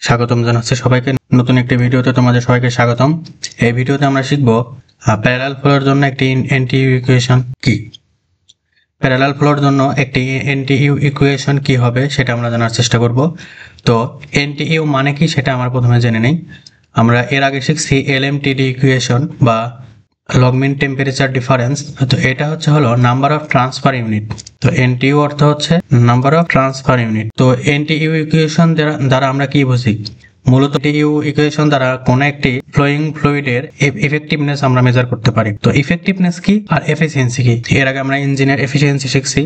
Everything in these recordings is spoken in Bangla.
স্বাগতম জানাচ্ছি সবাইকে নতুন একটি ভিডিওতে তোমাদের সবাইকে স্বাগতম। এই ভিডিওতে আমরা শিখব প্যারালাল ফ্লোর জন্য একটি এনটিইউ ইকুয়েশন কি। প্যারালাল ফ্লোর জন্য একটি এনটিইউ ইকুয়েশন কি হবে সেটা আমরা জানার চেষ্টা করব। তো এনটিইউ মানে কি সেটা আমরা প্রথমে জেনে নেই। আমরা এর আগে শিখছি এলএমটিডি ইকুয়েশন বা লগ মিন টেম্পারেচার ডিফারেন্স। তো এটা হলো নাম্বার অফ ট্রান্সফার ইউনিট। তো এনটিইউ অর্থ হচ্ছে নাম্বার অফ ট্রান্সফার ইউনিট। তো এনটিইউ ইকুয়েশন দ্বারা আমরা কি বুঝি? মূলত এনটিইউ ইকুয়েশন দ্বারা কোনো একটি ফ্লোয়িং ফ্লুইডের এফেক্টিভনেস আমরা মেজার করতে পারি। তো ইফেক্টিভনেস কি আর এফিসিয়েন্সি কি? এর আগে আমরা ইঞ্জিনের এফিসিয়েন্সি শিখছি,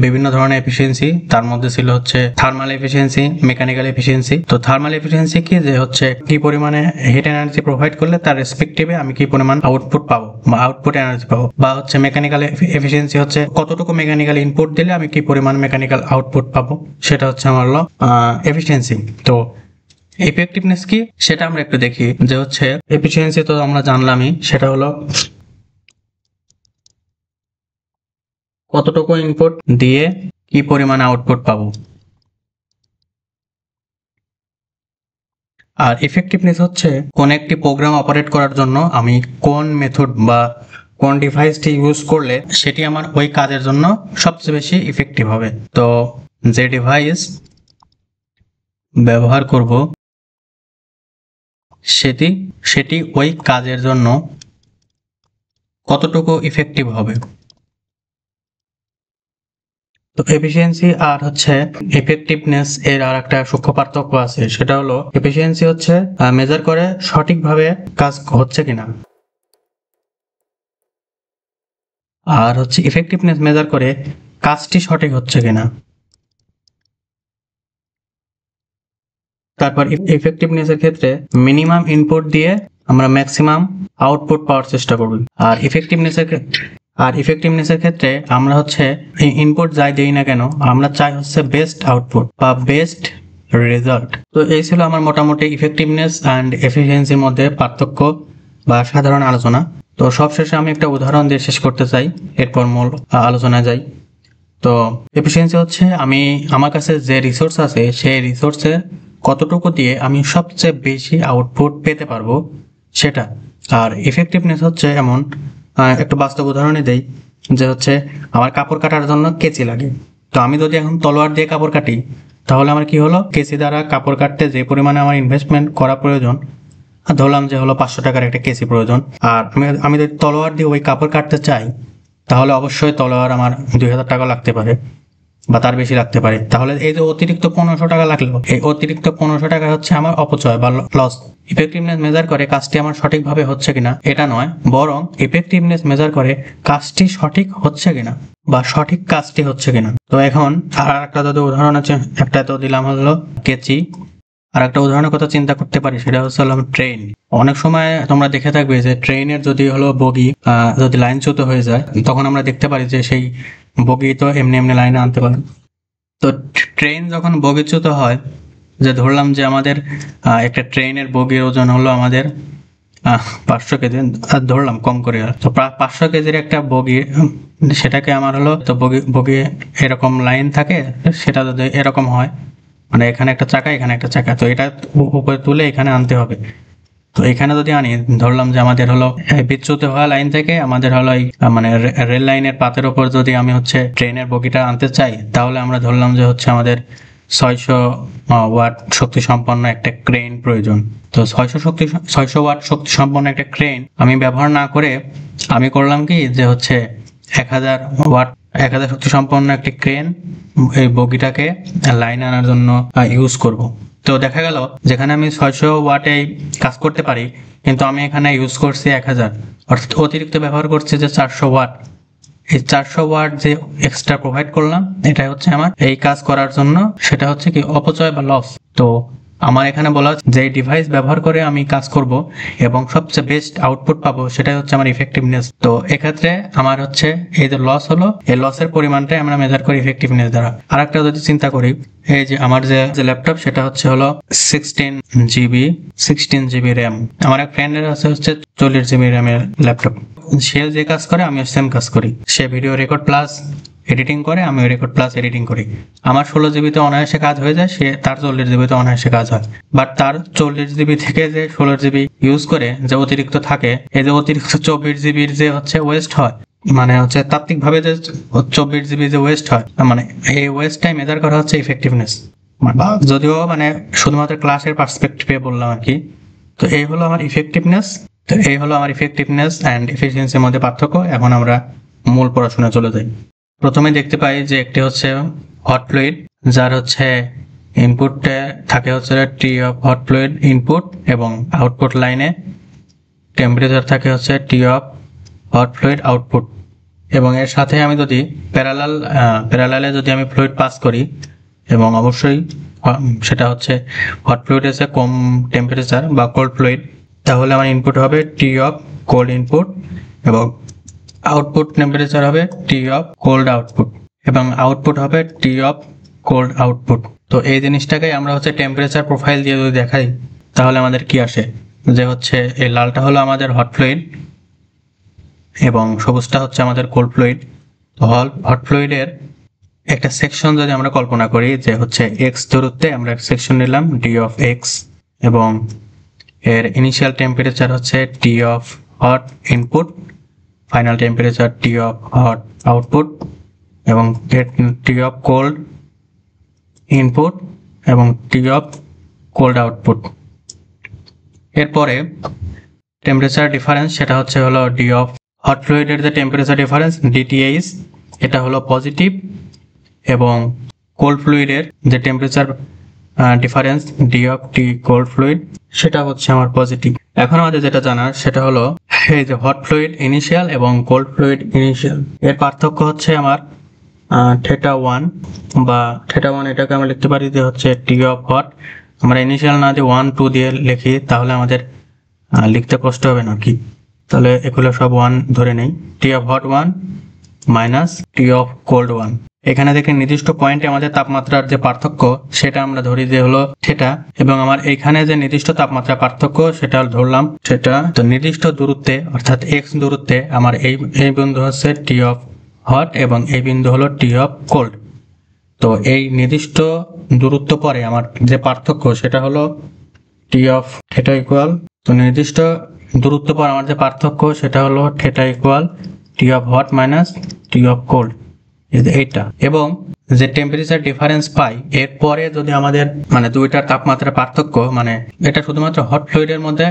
বিভিন্ন ধরনের এফিসিয়েন্সি, তার মধ্যে ছিল হচ্ছে থার্মাল এফিসিয়েন্সি, মেকানিক্যাল এফিসিয়েন্সি। তো থার্মাল এফিসিয়েন্সি কি, যে হচ্ছে কি পরিমাণে হিট এনার্জি প্রোভাইড করলে তার রেসপেক্টিভে আমি কি পরিমাণ আউটপুট পাবো বা আউটপুট এনার্জি পাবো। বা হচ্ছে মেকানিক্যাল এফিসিয়েন্সি হচ্ছে কতটুকু মেকানিক্যাল ইনপুট দিলে আমি কি পরিমাণ মেকানিক্যাল আউটপুট পাবো, সেটা হচ্ছে আমার হলো এফিসিয়েন্সি। তো ইফেক্টিভনেস কি সেটা আমরা একটু দেখি। যে হচ্ছে এফিসিয়েন্সি তো আমরা জানলামই, সেটা হলো কতটুকু ইনপুট দিয়ে কি পরিমাণ আউটপুট পাবো। আর ইফেক্টিভনেস হচ্ছে কোন একটি প্রোগ্রাম অপারেট করার জন্য আমি কোন মেথড বা কোন ডিভাইসটি ইউজ করলে সেটি আমার ওই কাজের জন্য সবচেয়ে বেশি ইফেক্টিভ হবে। তো যে ডিভাইস ব্যবহার করব সেটি ওই কাজের জন্য কতটুকু ইফেক্টিভ হবে। তো এফিসিয়েন্সি আর হচ্ছে ইফেক্টিভনেস এর আর একটা সূক্ষ্ম পার্থক্য আছে। সেটা হলো এফিসিয়েন্সি হচ্ছে মেজার করে সঠিকভাবে কাজ হচ্ছে কিনা, আর হচ্ছে ইফেক্টিভনেস মেজার করে কাজটি সঠিক হচ্ছে কিনা। তারপর ইফেক্টিভনেসের ক্ষেত্রে মিনিমাম ইনপুট দিয়ে আমরা ম্যাক্সিমাম আউটপুট পাওয়ার চেষ্টা করব। আর ইফেক্টিভনেসের ক্ষেত্রে আমরা হচ্ছে ইনপুট যাই দেই না কেন, আমরা চাই হচ্ছে বেস্ট আউটপুট বা বেস্ট রেজাল্ট। তো এই ছিল আমার মোটামুটি ইফেক্টিভনেস অ্যান্ড এফিসিয়েন্সির মধ্যে পার্থক্য বা সাধারণ আলোচনা। তো সবশেষে আমি একটা উদাহরণ দিয়ে শেষ করতে চাই, এরপর মূল আলোচনায় যাই। তো এফিসিয়েন্সি হচ্ছে আমার কাছে যে রিসোর্স আছে সেই রিসোর্সের কতটুকু দিয়ে আমি সবচেয়ে বেশি আউটপুট পেতে পারবো সেটা। আর ইফেক্টিভনেস হচ্ছে এমন, একটু বাস্তব উদাহরণে দেই, যে হচ্ছে আমার কাপড় কাটার জন্য কেচি লাগে। তো আমি যদি এখন তলোয়ার দিয়ে কাপড় কাটি, তাহলে আমার কি হলো, কেচি দ্বারা কাপড় কাটতে যে পরিমাণে আমার ইনভেস্টমেন্ট করা প্রয়োজন, ধরলাম যে হলো 500 টাকার একটা কেচি প্রয়োজন, আর আমি যদি তলোয়ার দিয়ে ওই কাপড় কাটতে চাই, তাহলে অবশ্যই তলোয়ার আমার 2000 টাকা লাগতে পারে বা তার বেশি লাগতে পারে। তাহলে এই যে অতিরিক্ত 1500 টাকা লাগলো, এই অতিরিক্ত 1500 টাকা হচ্ছে আমার অপচয় বা লস। ইফেক্টিভনেস মেজার করে কাজটি আমার সঠিকভাবে হচ্ছে কিনা এটা নয়, বরং ইফেক্টিভনেস মেজার করে কাজটি সঠিক হচ্ছে কিনা বা সঠিক কাজটি হচ্ছে কিনা। তো এখন আর একটা যদি উদাহরণ আছে, একটা তো দিলাম হলো কেচি, আর একটা উদাহরণের কথা চিন্তা করতে পারি, সেটা হচ্ছে ট্রেন। অনেক সময় তোমরা দেখে থাকবে যে ট্রেনের যদি হলো বগি যদি লাইনচ্যুত হয়ে যায়, তখন আমরা দেখতে পারি যে সেই বগি তো এমনি এমনি লাইনে আনতে পারে। তো ট্রেন যখন বগিচ্যুত হয়, যে ধরলাম যে আমাদের একটা ট্রেনের বগির ওজন হলো আমাদের 500 কেজি, ধরলাম কম করে। তো 500 কেজির একটা বগি, সেটাকে আমার হলো, তো বগি এরকম লাইন থাকে, সেটা যদি এরকম হয়, মানে এখানে একটা চাকা এখানে একটা চাকা, তো এটা উপরে তুলে এখানে আনতে হবে। তো এখানে যদি আনি, ধরলাম যে আমাদের হলো বিচ্যুত হওয়া লাইন থেকে আমাদের হলো মানে রেল লাইনের পাতের উপর যদি আমি হচ্ছে ট্রেনের বগিটা আনতে চাই, তাহলে আমরা ধরলাম যে হচ্ছে আমাদের 600 ওয়াট শক্তি সম্পন্ন একটা ক্রেন প্রয়োজন। তো 600 ওয়াট শক্তি সম্পন্ন একটা ক্রেন আমি ব্যবহার না করে আমি করলাম কি, যে হচ্ছে 1000 শক্তি সম্পন্ন একটি ক্রেন এই বগিটাকে লাইন আনার জন্য ইউজ করব। তো দেখা গেল যেখানে আমি 600 ওয়াটে কাজ করতে পারি, কিন্তু আমি এখানে ইউজ করছি 1000, অর্থাৎ অতিরিক্ত ব্যবহার করছি যে 400 ওয়াট। এই 400 ওয়াট যে এক্সট্রা প্রোভাইড করলাম, এটা হচ্ছে আমার এই কাজ করার জন্য, সেটা হচ্ছে কি অপচয় বা লস। তো আমার এখানে বলা হচ্ছে যে ডিভাইস ব্যবহার করে আমি কাজ করব এবং সবচেয়ে বেস্ট আউটপুট পাবো, সেটাই হচ্ছে আমার ইফেক্টিভনেস। তো এক্ষেত্রে আমার হচ্ছে এই যে লস হলো, এই লসের পরিমাণটাই আমরা মেজার করি ইফেক্টিভনেস দ্বারা। আর একটা যদি চিন্তা করি, এই যে আমার যে ল্যাপটপ, সেটা হলো 16 জিবি র্যাম। আমার এক ফ্রেন্ডের হচ্ছে 40 জিবি র্যামের ল্যাপটপ। সে যে কাজ করে আমিও সেম কাজ করি। সে ভিডিও রেকর্ড প্লাস এডিটিং করে, আমি রেকর্ড প্লাস এডিটিং করি। আমার 16 জিবিতে অনায়াসে কাজ হয়ে যায়, সে তার 40 জিবিতে অনায়াসে কাজ হয়। বাট তার 40 জিবি থেকে যে 16 জিবি ইউজ করে যে অতিরিক্ত থাকে, এই যে অতিরিক্ত 24 জিবির যে হচ্ছে ওয়েস্ট হয়, মানে হচ্ছে তাত্ত্বিকভাবে যে 24 জিবি যে ওয়েস্ট হয়, মানে এই ওয়েস্টটাই মেজার করা হচ্ছে ইফেক্টিভনেস। যদিও মানে শুধুমাত্র ক্লাসের পার্সপেক্টিভে বললাম আর কি। তো এই হলো আমার ইফেক্টিভনেস। তো এই হলো আমার ইফেক্টিভনেস অ্যান্ড এফিসিয়েন্সির মধ্যে পার্থক্য। এখন আমরা মূল পড়াশোনা চলে যাই। প্রথমে দেখতে পাই যে একটি হচ্ছে হট ফ্লুইড, যার হচ্ছে ইনপুটে থাকে হচ্ছে T of hot fluid input, এবং আউটপুট লাইনে টেম্পারেচার থাকে হচ্ছে T of hot fluid output. এবং এর সাথে আমি যদি প্যারালালে যদি আমি ফ্লুইড পাস করি, এবং অবশ্যই সেটা হচ্ছে হট ফ্লুইড এসে কম টেম্পারেচার বা কোল্ড ফ্লুইড, তাহলে আমার ইনপুট হবে টি অফ কোল্ড ইনপুট, এবং আউটপুট টেম্পারেচার হবে টি অফ কোল্ড আউটপুট, এবং আউটপুট হবে টি অফ কোল্ড আউটপুট। তো এই জিনিসটাকে আমরা হচ্ছে টেম্পারেচার প্রোফাইল দিয়ে যদি দেখাই, তাহলে আমাদের কি আসে, যে হচ্ছে এই লালটা হলো আমাদের হট ফ্লুইড এবং সবুজটা হচ্ছে আমাদের কোল্ড ফ্লুইড। তো হট ফ্লুইডের একটা সেকশন যদি আমরা কল্পনা করি, যে হচ্ছে এক্স দূরত্বে আমরা সেকশন নিলাম ডি অফ এক্স, এবং এর ইনিশিয়াল টেম্পারেচার হচ্ছে T of hot input, final temperature T of hot output, এবং টি অফ কোল্ড ইনপুট এবং টি অফ কোল্ড আউটপুট। এরপরে টেম্পারেচার ডিফারেন্স, সেটা হচ্ছে হলো ডি অফ হট ফ্লুইডের যে টেম্পারেচার ডিফারেন্স ডিটিএইচ, এটা হলো পজিটিভ, এবং কোল্ড ফ্লুইডের যে temperature difference D of T cold fluid, সেটা হচ্ছে আমার পজিটিভ। এখন আমাদের যেটা জানার সেটা হলো এই যে হট ফ্লুইড ইনিশিয়াল এবং কোল্ড ফ্লুইড ইনিশিয়াল, এর পার্থক্য হচ্ছে আমার থিটা 1 বা থিটা 1, এটাকে আমরা লিখতে পারি যে হচ্ছে টি অফ হট। আমরা ইনিশিয়াল না দিয়ে 1 2 দিয়ে লিখি, তাহলে আমাদের লিখতে কষ্ট হবে না কি, তাহলে এগুলো সব 1 ধরে নেই। T of hot 1 minus T of cold 1। এখানে দেখে নির্দিষ্ট পয়েন্টে আমাদের তাপমাত্রার যে পার্থক্য সেটা আমরা ধরি যে হলো থিটা, এবং আমার এইখানে যে নির্দিষ্ট তাপমাত্রা পার্থক্য সেটা ধরলাম সেটা। তো নির্দিষ্ট দূরত্বে অর্থাৎ এক্স দূরত্বে আমার এই বিন্দু হচ্ছে টি অফ হট এবং এই বিন্দু হলো টি অফ কোল্ড। তো এই নির্দিষ্ট দূরত্ব পরে আমার যে পার্থক্য সেটা হলো টি অফ থিটা ইকুয়াল, তো নির্দিষ্ট দূরত্ব পর আমার যে পার্থক্য সেটা হলো theta equal T of hot minus T of cold, এইটা। এবং যে টেম্পারেচার ডিফারেন্স পাই এরপরে যদি আমাদের মানে দুইটার তাপমাত্রার পার্থক্য, মানে এটা শুধুমাত্র হট ফ্লুইডের মধ্যে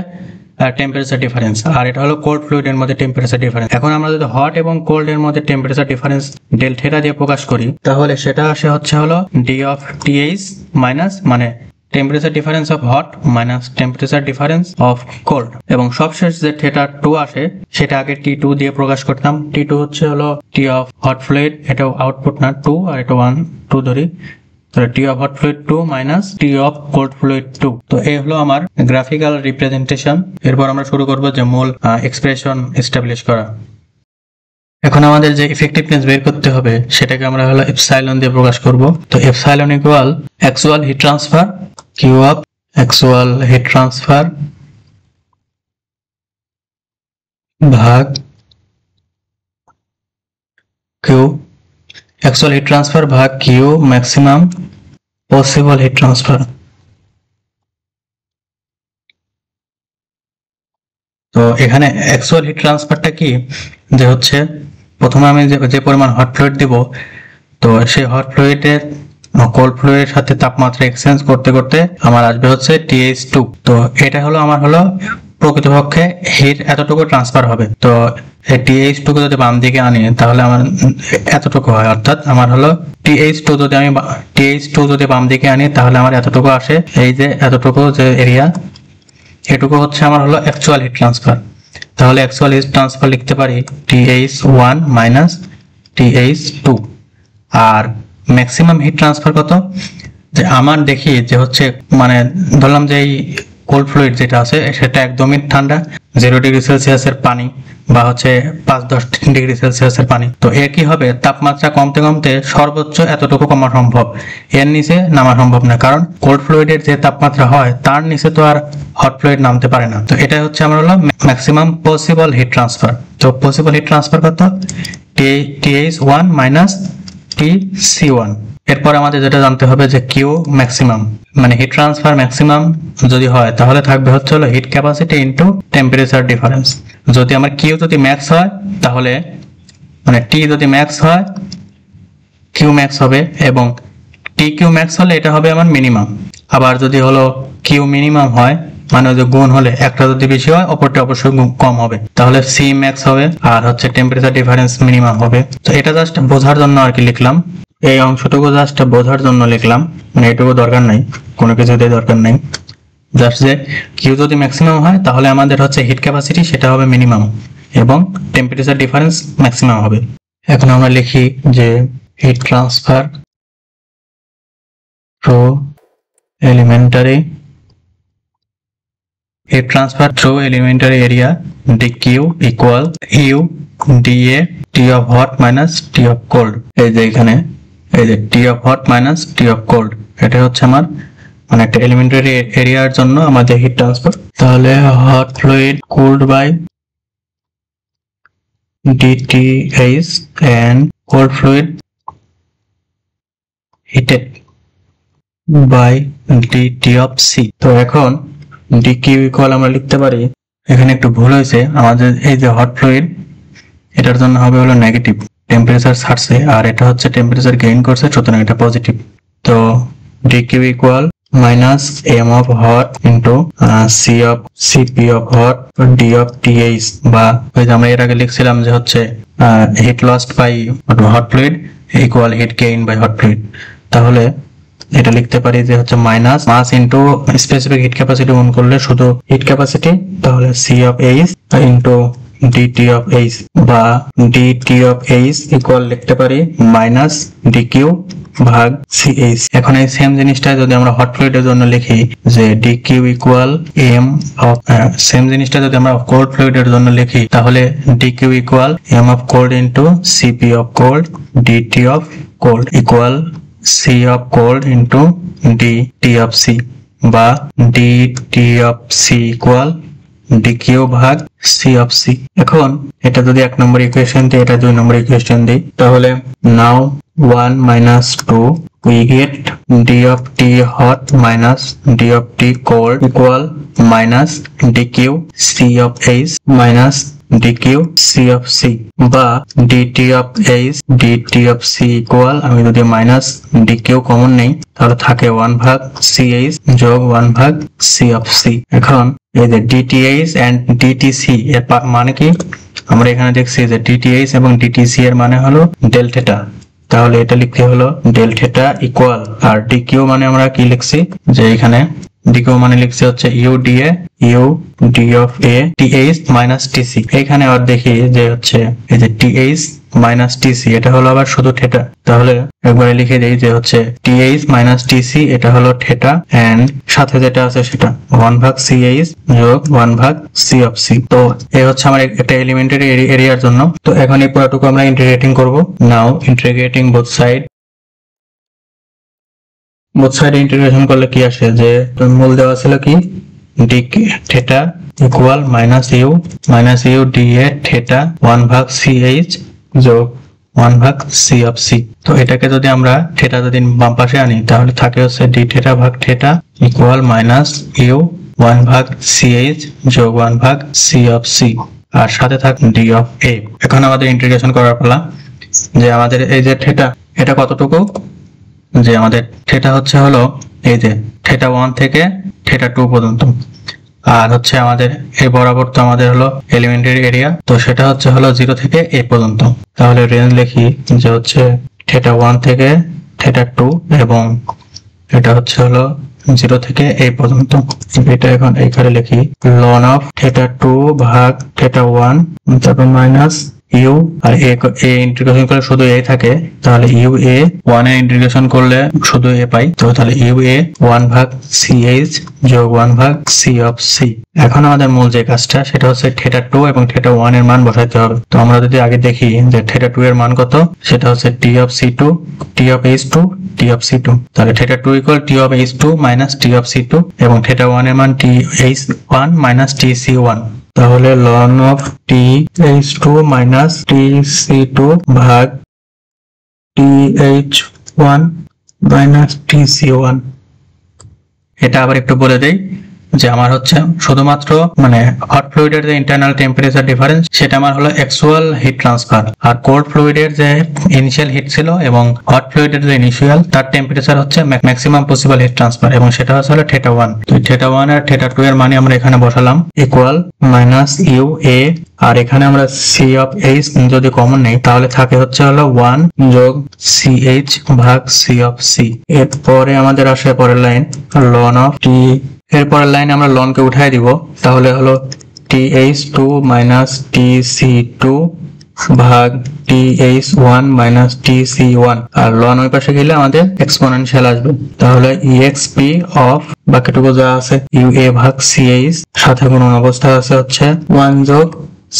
টেম্পারেচার ডিফারেন্স, আর এটা হলো কোল্ড ফ্লুইডের মধ্যে টেম্পারেচার ডিফারেন্স। এখন আমরা যদি হট এবং কোল্ড এর মধ্যে টেম্পারেচার ডিফারেন্স ডেল থিটা দিয়ে প্রকাশ করি, তাহলে সেটা আসে হচ্ছে হলো ডি অফ টিএইচ মাইনাস মানে temperature difference of hot minus temperature difference of cold. এবং সবশেষ যে থিটা 2 আসে সেটা আগে T2 দিয়ে প্রকাশ করতাম। T2 হচ্ছে হলো টি অফ হট ফ্লুইড, এটাও আউটপুট না 2, আর এটা 1 2 ধরি, তাহলে T of hot fluid 2 minus T of cold fluid 2। তো এই হলো আমার গ্রাফিক্যাল রিপ্রেজেন্টেশন। এরপর আমরা শুরু করব যে মূল এক্সপ্রেশন এস্টাবলিশ করা। এখন আমাদের যে ইফেক্টিভনেস বের করতে হবে সেটাকে আমরা হলো এপসাইলন দিয়ে প্রকাশ করব। তো epsilon equal actual heat transfer Q of actual heat transfer ভাগ কিউ, অ্যাকচুয়াল হিট ট্রান্সফার ভাগ Q maximum possible heat transfer. তো এখানে অ্যাকচুয়াল হিট ট্রান্সফারটা কি, যে হচ্ছে প্রথমে আমি যে পরিমাণ হট ফ্লুইড দিব, তো সেই হট ফ্লুইডের কোল্ড ফ্লুইডের সাথে তাপমাত্রা এক্সচেঞ্জ করতে করতে আমার আসবে হচ্ছে TH2। তো এটা হলো আমার হলো প্রকৃতপক্ষে হিট এতটুকু ট্রান্সফার হবে। তো এই TH2 কে যদি বাম দিকে আনি তাহলে আমার এতটুকু হয়, অর্থাৎ আমার হলো TH2 যদি বাম দিকে আনি তাহলে আমার এতটুকু আসে, এই যে এতটুকু যে এরিয়া, এটুকু হচ্ছে আমার হলো অ্যাকচুয়াল হিট ট্রান্সফার। তাহলে অ্যাকচুয়াল হিট ট্রান্সফার লিখতে পারি TH1 মাইনাস TH2। আর ম্যাক্সিমাম হিট ট্রান্সফার কত, যে আমার দেখি যে হচ্ছে মানে ধরলাম যে এই কোল্ড ফ্লুইড যেটা আছে সেটা একদমই ঠান্ডা, 0 ডিগ্রি সেলসিয়াসের পানি বা হচ্ছে 5-10 ডিগ্রি সেলসিয়াসের পানি। তো এর কি হবে, তাপমাত্রা কমতে কমতে সর্বোচ্চ এতটুকু কমা সম্ভব, এর নিচে নামা সম্ভব না, কারণ কোল্ড ফ্লুইডের যে তাপমাত্রা হয় তার নিচে তো আর হট ফ্লুইড নামতে পারে না। তো এটা হচ্ছে আমার হলো ম্যাক্সিমাম পসিবল হিট ট্রান্সফার। তো পসিবল হিট ট্রান্সফার কত, TH1 minus T C one. এরপর আমাদের যেটা জানতে হবে যে কিউ ম্যাক্সিমাম, মানে হিট ট্রান্সফার ম্যাক্সিমাম যদি হয় তাহলে থাকবে হচ্ছে হলো hit capacity into temperature difference. যদি আমার কিউ যদি ম্যাক্স হয় তাহলে মানে টি যদি ম্যাক্স হয় কিউ ম্যাক্স হবে, এবং টি কিউ ম্যাক্স হলে এটা হবে আমার মিনিমাম। আবার যদি হলো কিউ মিনিমাম হয় মানে যে গুণ হলে একটা যদি বেশি হয় অপরটা অবশ্যই কম হবে, তাহলে সি ম্যাক্স হবে আর হচ্ছে টেম্পারেচার ডিফারেন্স মিনিমাম হবে। তো এটা জাস্ট বোঝার জন্য আর কি লিখলাম, এই অংশটুকু জাস্ট বোঝার জন্য লিখলাম, মানে এটুকু দরকার নাই, কোনো কিছুতেই দরকার নাই। জাস্ট যে কিউ যদি ম্যাক্সিমাম হয় তাহলে আমাদের হচ্ছে হিট ক্যাপাসিটি সেটা হবে মিনিমাম এবং টেম্পারেচার ডিফারেন্স ম্যাক্সিমাম হবে। এখন আমরা লিখি যে heat transfer through elementary heat transfer through elementary area dq equal u dA T of hot minus T of cold। এই যে এখানে এই যে T of hot minus T of cold, এটা হচ্ছে আমার মানে একটা এলিমেন্টারি এরিয়ার জন্য আমাদের হিট ট্রান্সফার। তাহলে hot fluid cooled by dTH and cold fluid heated by dt of c। তো এখন dq ইকুয়াল আমরা লিখতে পারি, এখানে একটু ভুল হয়েছে, আমাদের এই যে হট ফ্লুইড এটার জন্য হবে হলো নেগেটিভ, টেম্পারেচার ছাড়ছে আর এটা হচ্ছে টেম্পারেচার গেইন করছে, সুতরাং এটা পজিটিভ। তো dq equal minus m of hot into cp of hot d of th, বা ওই যে আমরা এর আগে লিখছিলাম যে হচ্ছে heat lost by hot fluid equal heat gain by hot fluid. তাহলে এটা লিখতে পারি যে হচ্ছে minus mass into specific heat capacity গুণ করলে শুধু হিট ক্যাপাসিটি, তাহলে c of h into dt of h, বা dt অফ h ইকুয়াল লিখতে পারি মাইনাস dq ভাগ ch। এখন এই সেম জিনিসটা যদি আমরা হট ফ্লুইডের জন্য লিখি যে dq equal m of, same জিনিসটা যদি আমরা কোল্ড ফ্লুইডের জন্য লিখি তাহলে dq equal m of cold into cp of cold dt of cold equal c of cold into dt of c, বা dt of c equal dq ভাগ c of c। এখন এটা যদি এক নম্বর ইকুয়েশন দিই, এটা দুই নম্বর ইকুয়েশন দিই, তাহলে now 1 minus 2 we get d of t hot minus d of t cold equal minus dq c of h minus dq c of c, বা dt of h dt of c equal, আমি যদি মাইনাস dq কমন নেই তাহলে থাকে 1 ভাগ ch যোগ 1 ভাগ c of c। এখন এই যে dth and dtc এর মানে কি, আমরা এখানে দেখছি যে dth এবং dtc এর মানে হলো ডেল থিটা, তাহলে এটা লিখতে হলো ডেল থিটা ইকুয়াল, আর dq মানে আমরা কি লিখছি যে এখানে dq মানে লিখছে হচ্ছে u dA u d of a th minus tc। এখানে আর দেখি যে হচ্ছে এই যে th minus tc এটা হলো আবার শুধু থিটা, তাহলে একবারে লিখে দেই যে হচ্ছে th minus tc এটা হলো থিটা এন্ড সাথে যেটা আছে সেটা 1 ভাগ ch যোগ 1 ভাগ c of c। তো এই হচ্ছে আমার একটা এলিমেন্টারি এরিয়ার জন্য। তো এখন এই পুরোটুকু আমরা ইন্টিগ্রেটিং করব। Now integrating both side integration করলে কি আসে যে মূল দেওয়া ছিল কি dq theta equal minus U dA theta 1 ভাগ ch যোগ 1 ভাগ c of c। তো এটাকে যদি আমরা থিটা যদি বাম পাশে আনি তাহলে থাকে হচ্ছে d থিটা ভাগ থিটা ইকুয়াল মাইনাস ইউ 1 ভাগ ch যোগ 1 ভাগ c of c, আর সাথে থাকে d of a। এখন আমাদের ইন্টিগ্রেশন করার পালা, যে আমাদের এই যে থিটা এটা কতটুকু, যে আমাদের থিটা হচ্ছে হলো এই যে থিটা 1 থেকে থিটা 2 পর্যন্ত, আর হচ্ছে আমাদের এই বরাবর তো আমাদের হলো এলিমেন্টারি এরিয়া, তো সেটা হচ্ছে হলো 0 থেকে a পর্যন্ত। তাহলে রেঞ্জ লিখি যে হচ্ছে থিটা 1 থেকে থিটা 2 এবং এটা হচ্ছে হলো 0 থেকে a পর্যন্ত। এটা এখন এইখানে লিখি ln অফ থিটা 2 ভাগ থিটা 1 তারপর মাইনাস ইউ, আর এ ইন্টিগ্রেশন করলে শুধু এ থাকে, তাহলে ইউ এ 1 এ ইন্টিগ্রেশন করলে শুধু এ পাই, তো তাহলে ইউ এ 1 ভাগ ch যোগ 1 ভাগ c of c। এখন আমাদের মূল যে কাজটা সেটা হচ্ছে থিটা 2 এবং থিটা 1 এর মান বসাইতে হবে। তো আমরা যদি আগে দেখি যে থিটা 2 এর মান কত, সেটা হচ্ছে t of c2 t of h2 t of c2, তাহলে theta 2 equal t of h2 minus t of c2 এবং থিটা 1 এর মান t h1 minus t c1। তাহলে ln of t h2 minus t c2 ভাগ TH1 মাইনাস TC1। এটা আবার একটু বলে দেই যে আমার হচ্ছে শুধুমাত্র মানে হট ফ্লুইডের যে ইন্টারনাল টেম্পারেচার ডিফারেন্স সেটা আমার হলো অ্যাকচুয়াল হিট ট্রান্সফার, আর কোল্ড ফ্লুইডের যে ইনিশিয়াল হিট ছিল এবং হট ফ্লুইডের যে ইনিশিয়াল তার টেম্পারেচার হচ্ছে ম্যাক্সিমাম পসিবল হিট ট্রান্সফার, এবং সেটা হচ্ছে হলো θ1। তো θ1 আর θ2 এর মানে আমরা এখানে বসালাম ইকুয়াল মাইনাস ইউ এ, আর এখানে আমরা সি অফ এইচ যদি কমন নেই তাহলে থাকে হচ্ছে হলো 1 যোগ সি এইচ ভাগ সি অফ সি। এরপরে আমাদের আসে পরের লাইন লন অফ টি, এরপরের লাইনে আমরা লনকে উঠাই দিব, তাহলে হলো TH2 মাইনাস TC2 ভাগ TH1 মাইনাস TC1, আর লন ওই পাশে গেলে আমাদের এক্সপোনেনশিয়াল আসবে, তাহলে EXP অফ বাকিটুকু যা আছে UA ভাগ CH সাথে গুণন অবস্থা আছে হচ্ছে 1 যোগ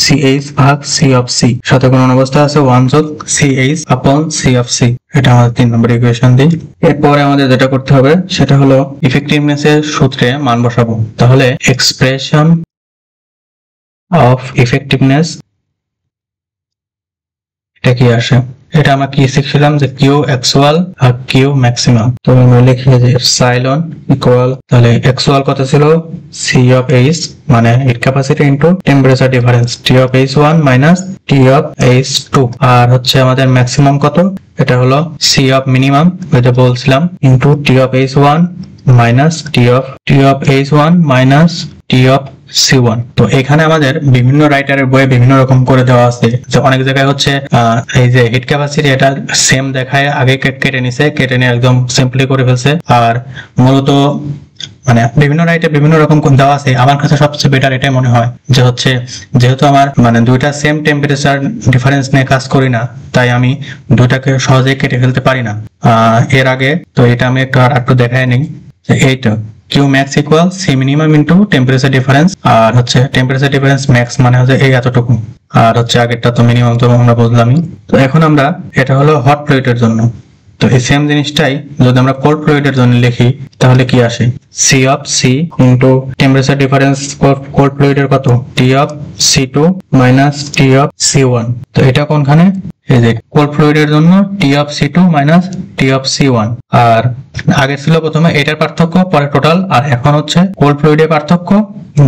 CH ভাগ C অফ C, সাথে গুণন অবস্থা আছে 1 যোগ CH আপন C অফ C। এটা আমাদের 3 নম্বর ইকুয়েশন দিই। এরপরে আমাদের যেটা করতে হবে সেটা হলো ইফেক্টিভনেস এর সূত্রে মান বসাবো, তাহলে এক্সপ্রেশন অফ ইফেক্টিভনেস এটা কি আসে, এটা আমরা কি শিখছিলাম যে কিউ অ্যাকচুয়াল আর কিউ ম্যাক্সিমাম। তো আমরা লিখি যে এপসাইলন ইকুয়াল, তাহলে অ্যাকচুয়াল কত ছিল সি অফ এইচ মানে heat capacity into temperature difference T of H one minus T of H two, আর হচ্ছে আমাদের ম্যাক্সিমাম কত এটা হলো সি অফ মিনিমাম যেটা বলছিলাম into T of H one minus T of H one minus T of C1। তো এখানে আমাদের বিভিন্ন রাইটারের বইয়ে বিভিন্ন রকম করে দেওয়া আছে, যে অনেক জায়গায় হচ্ছে এই যে হিট ক্যাপাসিটি এটা সেম দেখায় আগে কেটে নিয়ে একদম সিম্পলি করে ফেলছে, আর মূলত মানে বিভিন্ন রাইটে বিভিন্ন রকম দেওয়া আছে। আমার কাছে সবচেয়ে বেটার এটাই মনে হয় যে হচ্ছে যেহেতু আমার মানে দুইটা সেম টেম্পারেচার ডিফারেন্স নিয়ে কাজ করি না, তাই আমি দুইটাকে সহজেই কেটে ফেলতে পারি না। এর আগে তো এটা আমি একটু দেখাই নিই যে এইটা Q max equal C minimum into temperature difference, আর হচ্ছে টেম্পারেচার ডিফারেন্স ম্যাক্স মানে হচ্ছে এই এতটুকু, আর হচ্ছে আগেরটা তো মিনিমাম তো আমরা বুঝলামই। তো এখন আমরা এটা হলো হট ফ্লুইডের জন্য, তো এই সেম জিনিসটাই যদি আমরা কোল্ড ফ্লুইডের জন্য লিখি তাহলে কি আসে C of C into temperature difference cold ফ্লুইডের কত T of C2 minus T of C1। তো এটা কোনখানে এই যে কোল্ড ফ্লুইডের জন্য T of C2 minus T of C1, আর আগে ছিল প্রথমে এটার পার্থক্য পরে টোটাল, আর এখন হচ্ছে কোল্ড ফ্লুইডের পার্থক্য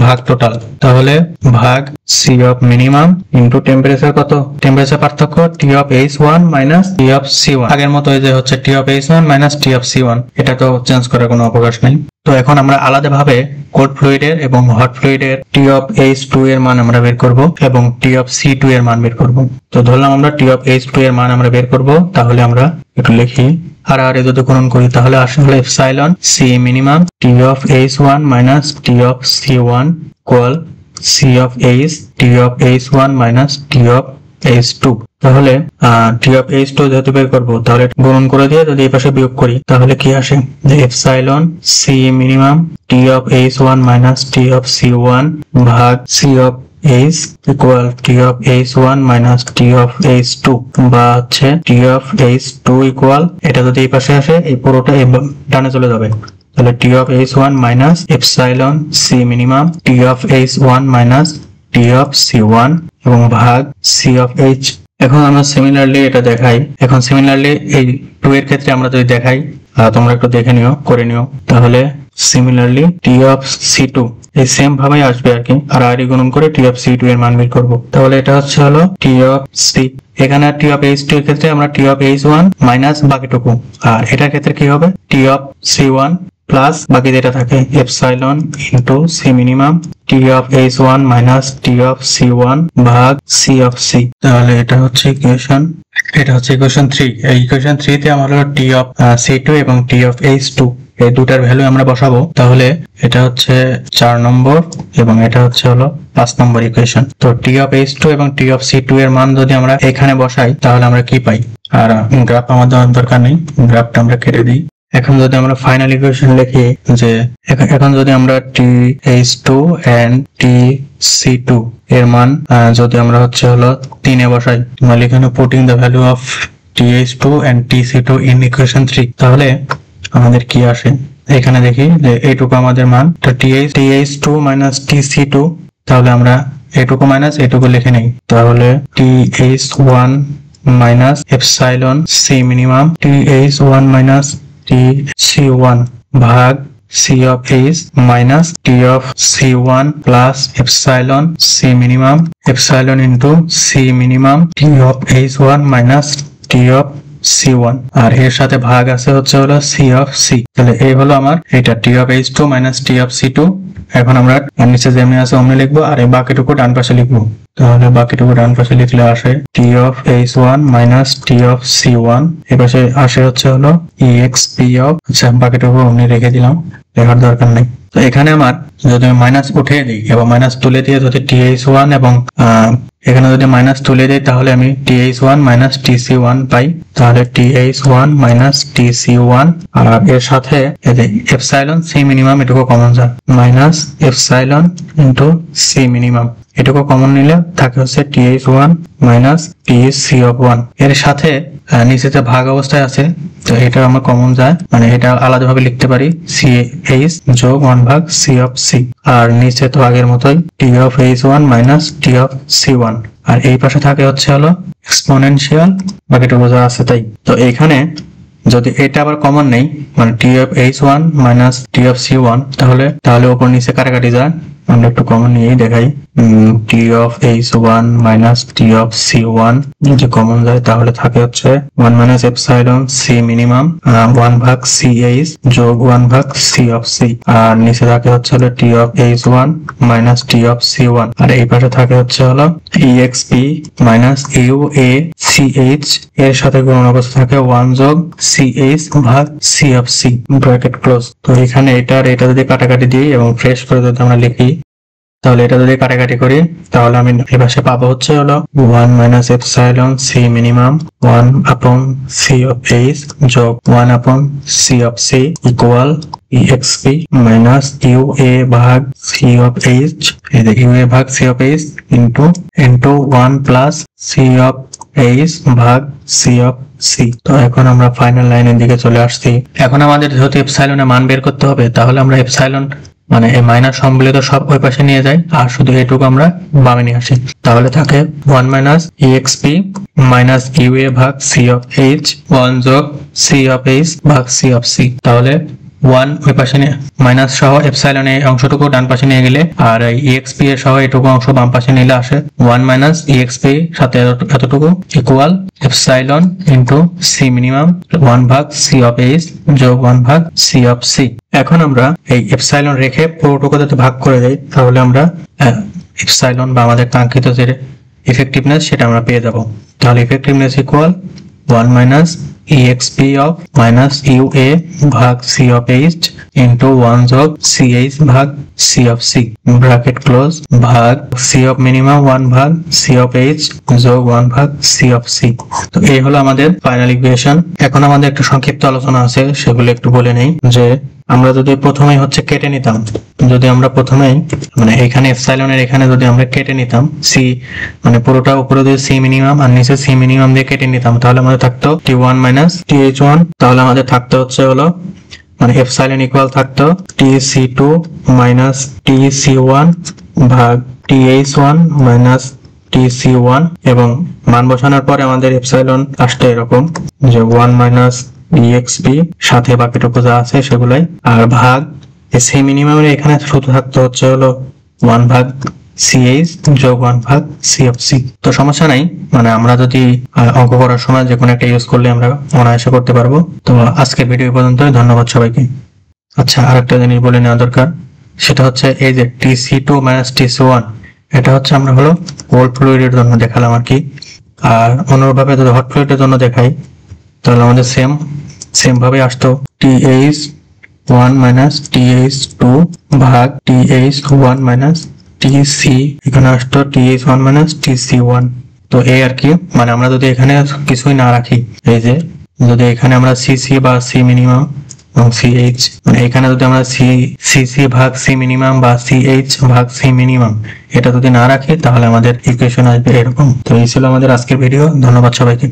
ভাগ টোটাল, তাহলে ভাগ C of minimum into temperature কত টেম্পারেচার পার্থক্য T of H one minus T of C1, আগের মতো এই যে হচ্ছে T of H one minus T of C1, এটা তো চেঞ্জ করার কোনো অবকাশ নেই। তো এখন আমরা আলাদাভাবে কোল্ড ফ্লুইডের এবং হট ফ্লুইডের টি অফ এইচ2 এর মান আমরা বের করব এবং টি অফ C2 এর মান বের করব। তো ধরলাম আমরা টি অফ এইচ2 এর মান আমরা বের করব, তাহলে আমরা একটু লিখি আর যদি গুণন করি তাহলে আসলে epsilon C minimum T of H one minus T of C1 equal C of H T of H one minus T of H two. তাহলে টি অফ এইচ2 যেহেতু বের করবো তাহলে গুণন করে দিয়ে যদি এই পাশে বিয়োগ করি তাহলে কি আসে যে epsilon C minimum T of H one minus T of C1 ভাগ C of H equal T of H one minus T of H two, বা হচ্ছে টি অফ এইচ2 ইকুয়াল এটা যদি এই পাশে আসে এই পুরোটা ডানে চলে যাবে, তাহলে T of H one minus epsilon C minimum T of H one minus T of C1 এবং ভাগ সি অফ এইচ। এখন আমরা সিমিলারলি এটা দেখাই, এখন সিমিলারলি এই 2 এর ক্ষেত্রে আমরা যদি দেখাই তোমরা একটু দেখে নিও করে নিও, তাহলে সিমিলারলি টি অফ C2 এই সেম ভাবেই আসবে আর কি, আর আর গুণন করে টি অফ C2 এর মান বের করব, তাহলে এটা হচ্ছে হলো টি অফ C। এখানে টি অফ এইচ2 এর ক্ষেত্রে আমরা টি অফ এইচ1 মাইনাস বাকিটুকু, আর এটার ক্ষেত্রে কি হবে টি অফ C1 প্লাস বাকি যেটা থাকে epsilon into C minimum T of H one minus T of C1 ভাগ সি অফ C। তাহলে এটা হচ্ছে ইকুয়েশন 3। এই ইকুয়েশন 3 তে আমরা টি অফ C2 এবং টি অফ এইচ2 এই দুটার ভ্যালু আমরা বসাবো, তাহলে এটা হচ্ছে 4 নম্বর এবং এটা হচ্ছে হলো 5 নম্বর ইকুয়েশন। তো টি অফ এইচ2 এবং টি অফ C2 এর মান যদি আমরা এখানে বসাই তাহলে আমরা কি পাই, আর গ্রাফ আমাদের দরকার নেই, গ্রাফটা আমরা কেটে দিই। এখন যদি আমরা ফাইনাল ইকুয়েশন লিখি যে এখন যদি আমরা TH2 and TC2 এর মান যদি আমরা হচ্ছে হলো 3 এ বসাই, মানে এখানে putting the value of TH2 and TC2 in equation 3, তাহলে আমাদের কি আসে এখানে দেখি যে এইটুকু আমাদের মান TH2 minus TC2, তাহলে আমরা এইটুকু মাইনাস এইটুকু লিখে নেই, তাহলে TH1 minus epsilon C minimum TH1 minus TC1 ভাগ C of H minus T of C1 plus epsilon C minimum epsilon into C minimum T of H1 minus T of C1 আর এর সাথে ভাগ আছে হচ্ছে হলো C of C। তাহলে এই হলো আমার এটা T of H2 minus T of C2। এখন আমরা নিচে যেমনি আছে অমনি লিখবো আর এই বাকিটুকু ডান পাশে লিখবো। তাহলে বাকিটুকু ডান পাশে লিখলে আসে T of H1 minus T of C1, এই পাশে আসে হচ্ছে হলো EXP of, আচ্ছা বাকিটুকু অমনি রেখে দিলাম, লেখার দরকার নেই। তো এখানে আমার যদি মাইনাস উঠিয়ে দিই এবং মাইনাস তুলে দিয়ে যদি TH1 এবং এখানে যদি মাইনাস তুলে দিই তাহলে আমি TH1 minus TC1 পাই। তাহলে TH1 minus TC1 আর এর সাথে এপসাইলন C মিনিমাম এটুকু কমন যায় minus epsilon into C minimum এটুকু কমন নিলে থাকে হচ্ছে TH1 minus TC1 এর সাথে নিচেতে ভাগ অবস্থায় আছে, তো এটা আমার কমন যায়, মানে এটা আলাদাভাবে লিখতে পারি CH যোগ 1 ভাগ C of C আর নিচে তো আগের মতোই T of H1 minus T of C1 আর এই পাশে থাকে হচ্ছে হলো এক্সপোনেনশিয়াল, বাকিটা বোঝা আছে তাই। তো এখানে যদি এটা আবার কমন নেই মানে T of H1 minus T of C1 তাহলে উপর নিচে কাটাকাটি যায়, আমরা একটু কমন নিয়েই দেখাই। T of H1 minus T of C1 যদি কমন যায় তাহলে থাকে হচ্ছে 1 minus epsilon C minimum 1 ভাগ CH যোগ 1 ভাগ C of C আর নিচে থাকে হচ্ছে হলো T of H1 minus T of C1 আর এই পাশে থাকে হচ্ছে হলো EXP minus UACH এর সাথে গুণন অবস্থা থাকে 1 যোগ CH ভাগ C of C bracket close. তো এখানে এটা যদি কাটাকাটি দিই এবং ফ্রেশ করে যদি আমরা লিখি তাহলে এটা যদি কাটাকাটি করি তাহলে আমি এই পাশে পাবো হচ্ছে হলো 1 minus epsilon C minimum 1 upon C of H যোগ 1 upon C of C equal EXP minus UA ভাগ C of H এই যে UA ভাগ C of H into 1 plus C of H ভাগ C of C। তো এখন আমরা ফাইনাল লাইনের দিকে চলে আসছি। এখন আমাদের যেহেতু এপসাইলনের মান বের করতে হবে তাহলে আমরা এপসাইলন মানে এই মাইনাস সম্মিলিত সব ওই পাশে নিয়ে যাই আর শুধু এটুকু আমরা বামে নিয়ে আসি। তাহলে থাকে 1 minus EXP minus UA ভাগ C of H 1 যোগ C of H ভাগ C of C। তাহলে 1 ওই পাশে মাইনাস সহ এপসাইলন এই অংশটুকু ডান পাশে নিয়ে গেলে আর EXP এর সহ এটুকু অংশ বাম পাশে নিলে আসে 1 minus EXP সাথে এতটুকু equal epsilon into C minimum 1 ভাগ C of H যোগ 1 ভাগ C of C। এখন আমরা এই এপসাইলন রেখে পুরোটুকু যদি ভাগ করে দেই তাহলে আমরা এপসাইলন বা আমাদের কাঙ্ক্ষিত যে ইফেক্টিভনেস সেটা আমরা পেয়ে যাব। তাহলে effectiveness equal 1 minus EXP of minus UA ভাগ C of H into 1 যোগ CH ভাগ C of C bracket close ভাগ C of minimum 1 ভাগ C of H যোগ 1 ভাগ C of C। তো এই হলো আমাদের ফাইনাল ইকুয়েশন। এখন আমাদের একটু সংক্ষিপ্ত আলোচনা আছে, সেগুলো একটু বলে নেই। যে আমরা যদি প্রথমেই হচ্ছে কেটে নিতাম, যদি আমরা প্রথমেই মানে এখানে এপসাইলনের এখানে যদি আমরা কেটে নিতাম C মানে পুরোটা উপরে যদি C মিনিমাম আর নিচে C মিনিমাম দিয়ে কেটে নিতাম তাহলে আমাদের থাকতো T1 minus TH1, তাহলে আমাদের থাকতে হচ্ছে হলো মানে এপসাইলন ইকুয়াল থাকতো TC2 minus TC1 ভাগ TH1 minus TC1 এবং মান বসানোর পরে আমাদের এপসাইলন আসছে এরকম যে 1 minus EXP সাথে বাকিটুকু যা আছে সেগুলাই আর ভাগ C মিনিমামের এখানে শুধু থাকতে হচ্ছে হলো 1 ভাগ CH যোগ 1 ভাগ C of C। তো সমস্যা নাই, মানে আমরা যদি অঙ্ক করার সময় যে কোনো একটা ইউজ করলে আমরা অনায়াসে করতে পারবো। তো আজকের ভিডিও পর্যন্তই, ধন্যবাদ সবাইকে। আচ্ছা আরেকটা জিনিস বলে নেওয়া দরকার, সেটা হচ্ছে এই যে TC2 minus TC1 এটা হচ্ছে আমরা হলো কোল্ড ফ্লুইডের জন্য দেখালাম আর কি, আর অনুরূপভাবে যদি হট ফ্লুইডের জন্য দেখাই তাহলে আমাদের সেম ভাবে আসতো TH1 minus TH2 ভাগ TH1 minus TC, এখানে আসতো TH1 minus TC1। তো এই আর কি, মানে আমরা যদি এখানে কিছুই না রাখি, এই যে যদি এখানে আমরা CC বা C মিনিমাম এবং CH মানে এখানে যদি আমরা CC ভাগ C মিনিমাম বা CH ভাগ C মিনিমাম এটা যদি না রাখি তাহলে আমাদের ইকুয়েশন আসবে এরকম। তো এই ছিল আমাদের আজকের ভিডিও, ধন্যবাদ সবাইকে।